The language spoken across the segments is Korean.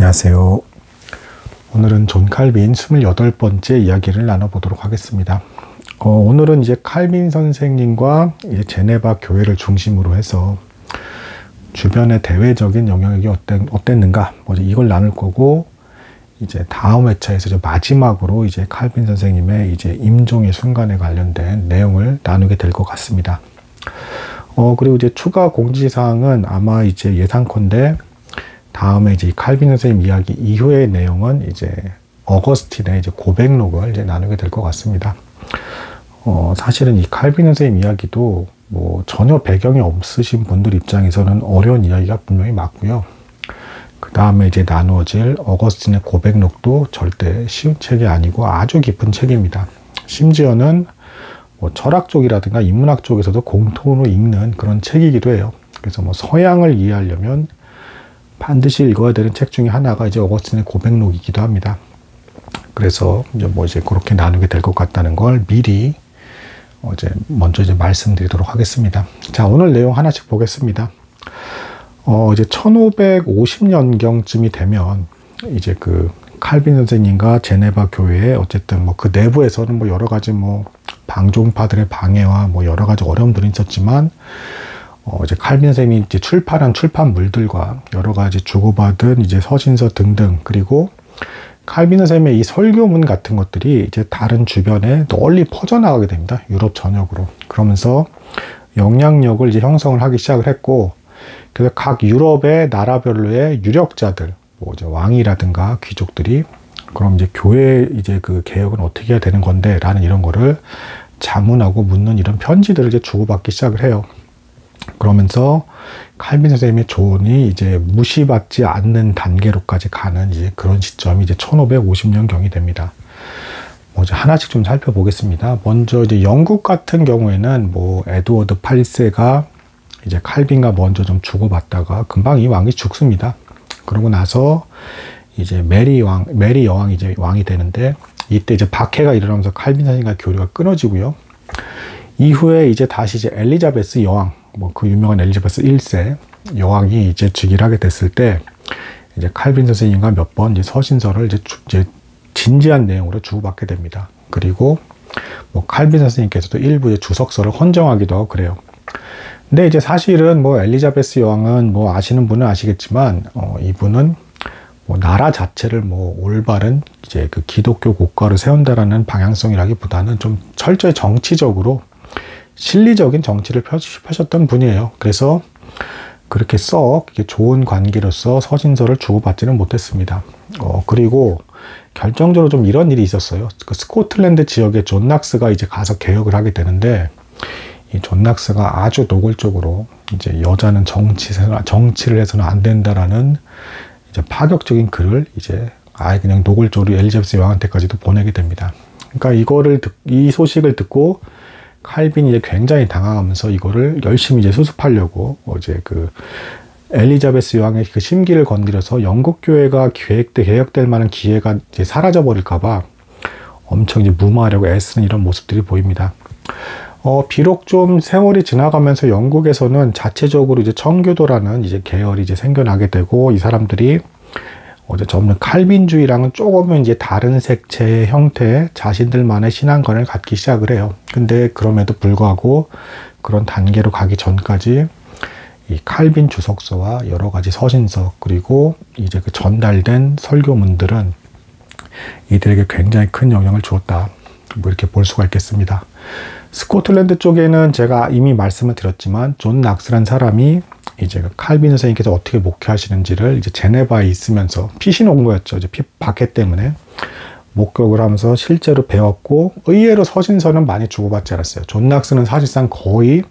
안녕하세요. 오늘은 존 칼빈 28번째 이야기를 나눠보도록 하겠습니다. 오늘은 이제 칼빈 선생님과 이제 제네바 교회를 중심으로 해서 주변의 대외적인 영향력이 어땠는가, 이걸 나눌 거고, 이제 다음 회차에서 이제 마지막으로 이제 칼빈 선생님의 이제 임종의 순간에 관련된 내용을 나누게 될 것 같습니다. 그리고 이제 추가 공지사항은 아마 이제 예상컨대 다음에 이제 칼빈 선생님 이야기 이후의 내용은 이제 어거스틴의 이제 고백록을 이제 나누게 될 것 같습니다. 사실은 이 칼빈 선생님 이야기도 전혀 배경이 없으신 분들 입장에서는 어려운 이야기가 분명히 맞고요. 그 다음에 이제 나누어질 어거스틴의 고백록도 절대 쉬운 책이 아니고 아주 깊은 책입니다. 심지어는 철학 쪽이라든가 인문학 쪽에서도 공통으로 읽는 그런 책이기도 해요. 그래서 서양을 이해하려면 반드시 읽어야 되는 책 중에 하나가 이제 어거스틴의 고백록이기도 합니다. 그래서 이제 그렇게 나누게 될 것 같다는 걸 미리 먼저 말씀드리도록 하겠습니다. 자, 오늘 내용 하나씩 보겠습니다. 이제 1550년경쯤이 되면 이제 그 칼빈 선생님과 제네바 교회에 어쨌든 그 내부에서는 여러 가지 방종파들의 방해와 여러 가지 어려움들이 있었지만 이제 칼빈 선생님이 이제 출판한 출판물들과 여러 가지 주고받은 이제 서신서 등등, 그리고 칼빈 선생님의 이 설교문 같은 것들이 이제 다른 주변에 널리 퍼져나가게 됩니다. 유럽 전역으로. 그러면서 영향력을 이제 형성을 하기 시작을 했고, 그래서 각 유럽의 나라별로의 유력자들, 이제 왕이라든가 귀족들이 그럼 이제 교회 이제 그 개혁은 어떻게 해야 되는 건데? 라는 이런 거를 자문하고 묻는 이런 편지들을 이제 주고받기 시작을 해요. 그러면서 칼빈 선생님의 조언이 이제 무시받지 않는 단계로까지 가는 이제 그런 시점이 이제 1550년경이 됩니다. 이제 하나씩 좀 살펴보겠습니다. 먼저 이제 영국 같은 경우에는 에드워드 8세가 이제 칼빈과 먼저 좀 주고받다가 금방 이 왕이 죽습니다. 그러고 나서 이제 메리 여왕이 이제 왕이 되는데, 이때 이제 박해가 일어나면서 칼빈 선생님과 교류가 끊어지고요. 이후에 이제 다시 이제 엘리자베스 여왕, 그 유명한 엘리자베스 1세 여왕이 이제 즉위를 하게 됐을 때, 이제 칼빈 선생님과 몇 번 이제 서신서를 이제 진지한 내용으로 주고받게 됩니다. 그리고 칼빈 선생님께서도 일부 주석서를 헌정하기도 하고 그래요. 근데 이제 사실은 엘리자베스 여왕은 아시는 분은 아시겠지만, 이분은 나라 자체를 올바른 이제 그 기독교 국가를 세운다라는 방향성이라기보다는 좀 철저히 정치적으로 실리적인 정치를 펴셨던 분이에요. 그래서 그렇게 썩 좋은 관계로서 서신서를 주고받지는 못했습니다. 그리고 결정적으로 좀 이런 일이 있었어요. 그 스코틀랜드 지역에 존 낙스가 이제 가서 개혁을 하게 되는데, 이 존 낙스가 아주 노골적으로 이제 여자는 정치를 해서는 안 된다라는 이제 파격적인 글을 이제 아예 그냥 노골적으로 엘리자베스 여왕한테까지도 보내게 됩니다. 그러니까 이 소식을 듣고 칼빈이 이제 굉장히 당황하면서 이거를 열심히 이제 수습하려고 그 엘리자베스 여왕의 그 심기를 건드려서 영국 교회가 개혁될 만한 기회가 이제 사라져 버릴까봐 엄청 이제 무마하려고 애쓰는 이런 모습들이 보입니다. 비록 좀 세월이 지나가면서 영국에서는 자체적으로 이제 청교도라는 이제 계열이 이제 생겨나게 되고, 이 사람들이 점점 칼빈주의랑은 조금은 이제 다른 색채의 형태의 자신들만의 신앙관을 갖기 시작을 해요. 근데 그럼에도 불구하고 그런 단계로 가기 전까지 이 칼빈 주석서와 여러 가지 서신서, 그리고 이제 그 전달된 설교문들은 이들에게 굉장히 큰 영향을 주었다, 이렇게 볼 수가 있겠습니다. 스코틀랜드 쪽에는 제가 이미 말씀을 드렸지만 존 낙스란 사람이 이제 칼빈 선생님께서 어떻게 목회하시는지를 이제 제네바에 있으면서 피신 온 거였죠. 이제 박해 때문에 목격을 하면서 실제로 배웠고, 의외로 서신서는 많이 주고받지 않았어요. 존 낙스는 사실상 거의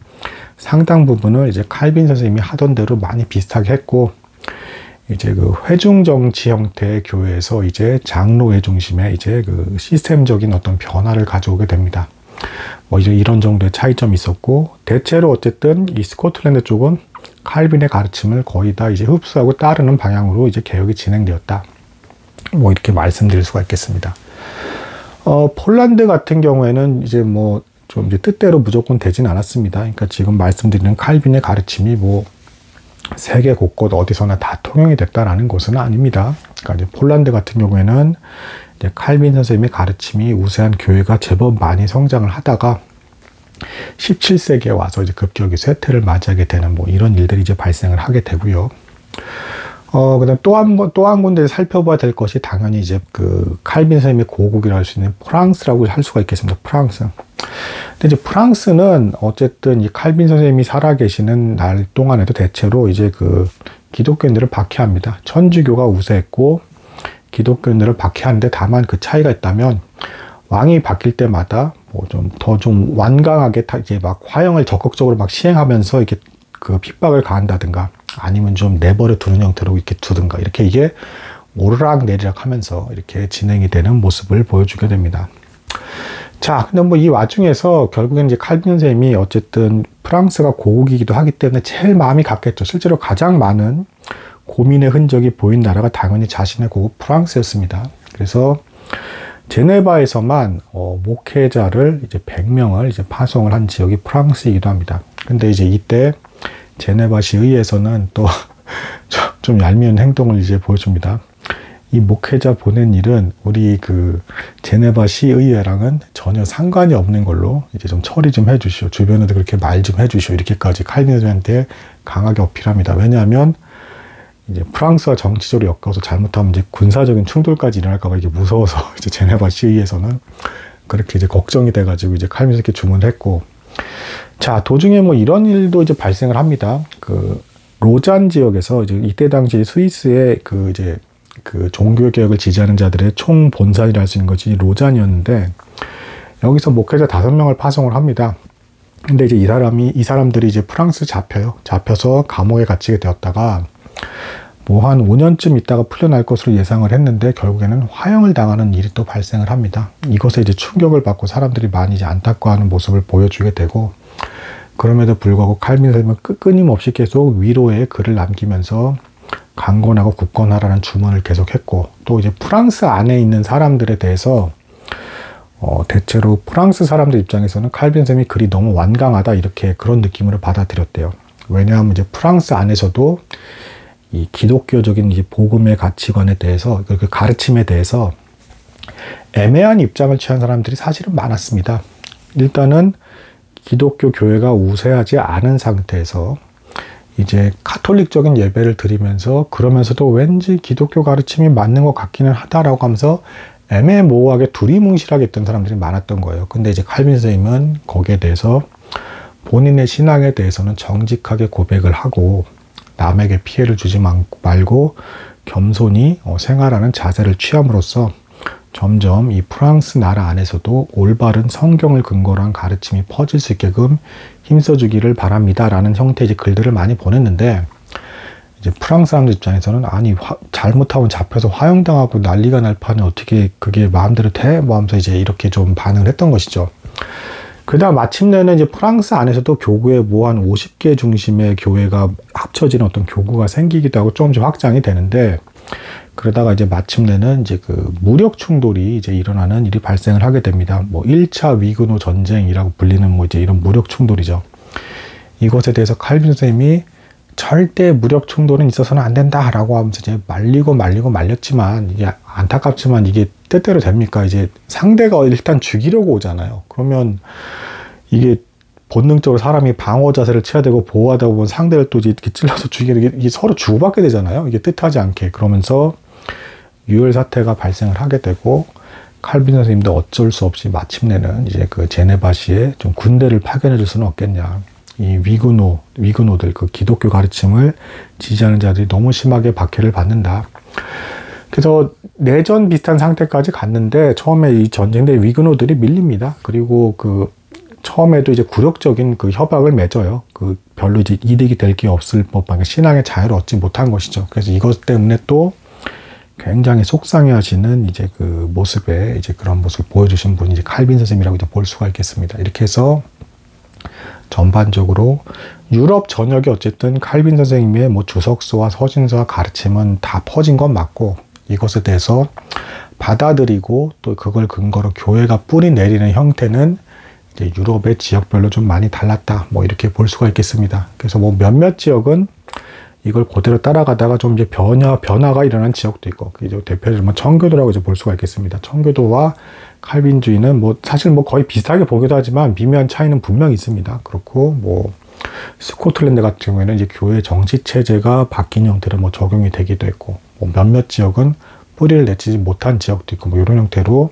상당 부분을 이제 칼빈 선생님이 하던 대로 많이 비슷하게 했고, 이제 그 회중 정치 형태의 교회에서 이제 장로회 중심의 이제 그 시스템적인 어떤 변화를 가져오게 됩니다. 이제 이런 정도의 차이점이 있었고, 대체로 어쨌든 이 스코틀랜드 쪽은 칼빈의 가르침을 거의 다 이제 흡수하고 따르는 방향으로 이제 개혁이 진행되었다, 이렇게 말씀드릴 수가 있겠습니다. 폴란드 같은 경우에는 이제 좀 이제 뜻대로 무조건 되진 않았습니다. 그러니까 지금 말씀드리는 칼빈의 가르침이 세계 곳곳 어디서나 다 통용이 됐다라는 것은 아닙니다. 그러니까 이제 폴란드 같은 경우에는 이제 칼빈 선생님의 가르침이 우세한 교회가 제법 많이 성장을 하다가 17세기에 와서 이제 급격히 쇠퇴를 맞이하게 되는 뭐 이런 일들이 이제 발생을 하게 되고요. 그다음 또 한 군데 살펴봐야 될 것이 당연히 이제 그 칼빈 선생님의 고국이라 할 수 있는 프랑스라고 할 수가 있겠습니다. 프랑스. 근데 이제 프랑스는 어쨌든 이 칼빈 선생님이 살아계시는 날 동안에도 대체로 이제 그 기독교인들을 박해합니다. 천주교가 우세했고 기독교인들을 박해하는데 다만 그 차이가 있다면 왕이 바뀔 때마다 뭐 좀 완강하게 이제 막 화형을 적극적으로 막 시행하면서 이렇게 그 핍박을 가한다든가 아니면 좀 내버려 두는 형태로 이렇게 두든가 이렇게 이게 오르락 내리락 하면서 이렇게 진행이 되는 모습을 보여주게 됩니다. 자, 근데 뭐 이 와중에서 결국엔 이제 칼빈 선생님이 어쨌든 프랑스가 고국이기도 하기 때문에 제일 마음이 갔겠죠. 실제로 가장 많은 고민의 흔적이 보인 나라가 당연히 자신의 고국 프랑스였습니다. 그래서 제네바에서만 목회자를 이제 100명을 이제 파송을 한 지역이 프랑스이기도 합니다. 근데 이제 이때 제네바시 의회에서는 또 좀 얄미운 행동을 이제 보여줍니다. 이 목회자 보낸 일은 우리 그 제네바시 의회랑은 전혀 상관이 없는 걸로 이제 좀 처리 좀 해주시오. 주변에도 그렇게 말 좀 해주시오. 이렇게까지 칼빈 선생님한테 강하게 어필합니다. 왜냐하면 이제 프랑스와 정치적으로 엮여서 잘못하면 이제 군사적인 충돌까지 일어날까봐 이게 무서워서 이제 제네바시 의회에서는 그렇게 이제 걱정이 돼가지고 이제 칼빈 선생님께 주문을 했고, 자, 도중에 뭐 이런 일도 이제 발생을 합니다. 그 로잔 지역에서 이제 이때 당시 스위스의 그 이제 그 종교 개혁을 지지하는 자들의 총 본산이라 할 수 있는 것이 로잔이었는데 여기서 목회자 5명을 파송을 합니다. 근데 이제 이 사람들이 이제 프랑스 잡혀요. 잡혀서 감옥에 갇히게 되었다가 뭐 한 5년쯤 있다가 풀려날 것으로 예상을 했는데 결국에는 화형을 당하는 일이 또 발생을 합니다. 이것에 이제 충격을 받고 사람들이 많이 이제 안타까워하는 모습을 보여주게 되고, 그럼에도 불구하고 칼빈 선생님은 끊임없이 계속 위로의 글을 남기면서 강건하고 굳건하라는 주문을 계속했고, 또 이제 프랑스 안에 있는 사람들에 대해서 대체로 프랑스 사람들 입장에서는 칼빈 선생님이 글이 너무 완강하다 이렇게 그런 느낌으로 받아들였대요. 왜냐하면 이제 프랑스 안에서도 이 기독교적인 이 복음의 가치관에 대해서, 그 가르침에 대해서 애매한 입장을 취한 사람들이 사실은 많았습니다. 일단은 기독교 교회가 우세하지 않은 상태에서 이제 카톨릭적인 예배를 드리면서 그러면서도 왠지 기독교 가르침이 맞는 것 같기는 하다라고 하면서 애매모호하게 두리뭉실하게 있던 사람들이 많았던 거예요. 근데 이제 칼빈 선생님은 거기에 대해서 본인의 신앙에 대해서는 정직하게 고백을 하고 남에게 피해를 주지 말고 겸손히 생활하는 자세를 취함으로써 점점 이 프랑스 나라 안에서도 올바른 성경을 근거로 한 가르침이 퍼질 수 있게끔 힘써주기를 바랍니다 라는 형태의 이제 글들을 많이 보냈는데, 이제 프랑스 사람들 입장에서는 아니 잘못하면 잡혀서 화형당하고 난리가 날 판에 어떻게 그게 마음대로 돼? 뭐 하면서 이제 이렇게 좀 반응을 했던 것이죠. 그다음 마침내는 이제 프랑스 안에서도 교구에 뭐 한 50개 중심의 교회가 합쳐지는 어떤 교구가 생기기도 하고 조금씩 확장이 되는데, 그러다가 이제 마침내는 이제 그 무력 충돌이 이제 일어나는 일이 발생을 하게 됩니다. 뭐 1차 위근호 전쟁이라고 불리는 뭐 이제 이런 무력 충돌이죠. 이것에 대해서 칼빈 선생님이 절대 무력 충돌은 있어서는 안 된다라고 하면서 이제 말렸지만 이게 안타깝지만 이게 때때로 됩니까? 이제 상대가 일단 죽이려고 오잖아요. 그러면 이게 본능적으로 사람이 방어 자세를 취해야 되고 보호하다 보면 상대를 또 이렇게 찔러서 죽이는 이게 서로 주고받게 되잖아요. 이게 뜻하지 않게. 그러면서 유혈 사태가 발생을 하게 되고, 칼빈 선생님도 어쩔 수 없이 마침내는 이제 그 제네바시에 좀 군대를 파견해 줄 수는 없겠냐. 이 위근호들, 그 기독교 가르침을 지지하는 자들이 너무 심하게 박해를 받는다. 그래서 내전 비슷한 상태까지 갔는데 처음에 이 전쟁 때 위근호들이 밀립니다. 그리고 그 처음에도 이제 굴욕적인 그 협약을 맺어요. 그 별로 이제 이득이 될 게 없을 법한 신앙의 자유를 얻지 못한 것이죠. 그래서 이것 때문에 또 굉장히 속상해 하시는 이제 그 모습에 이제 그런 모습을 보여주신 분이 이제 칼빈 선생님이라고 이제 볼 수가 있겠습니다. 이렇게 해서 전반적으로 유럽 전역에 어쨌든 칼빈 선생님의 뭐 주석서와 서신서와 가르침은 다 퍼진 건 맞고, 이것에 대해서 받아들이고 또 그걸 근거로 교회가 뿌리 내리는 형태는 이제 유럽의 지역별로 좀 많이 달랐다. 뭐 이렇게 볼 수가 있겠습니다. 그래서 뭐 몇몇 지역은 이걸 그대로 따라가다가 좀 이제 변화가 일어난 지역도 있고, 이제 대표적으로 청교도라고 이제 볼 수가 있겠습니다. 청교도와 칼빈주의는 뭐 사실 뭐 거의 비슷하게 보기도 하지만 미묘한 차이는 분명히 있습니다. 그렇고 뭐 스코틀랜드 같은 경우에는 이제 교회 정치 체제가 바뀐 형태로 뭐 적용이 되기도 했고, 뭐 몇몇 지역은 뿌리를 내치지 못한 지역도 있고, 뭐 이런 형태로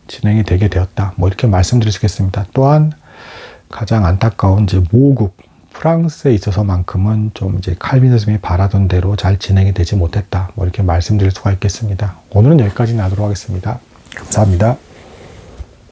진행이 되게 되었다. 뭐 이렇게 말씀드릴 수 있겠습니다. 또한 가장 안타까운 이제 모국 프랑스에 있어서만큼은 좀 이제 칼빈이즘이 바라던 대로 잘 진행이 되지 못했다. 뭐 이렇게 말씀드릴 수가 있겠습니다. 오늘은 여기까지 하도록 하겠습니다. 감사합니다.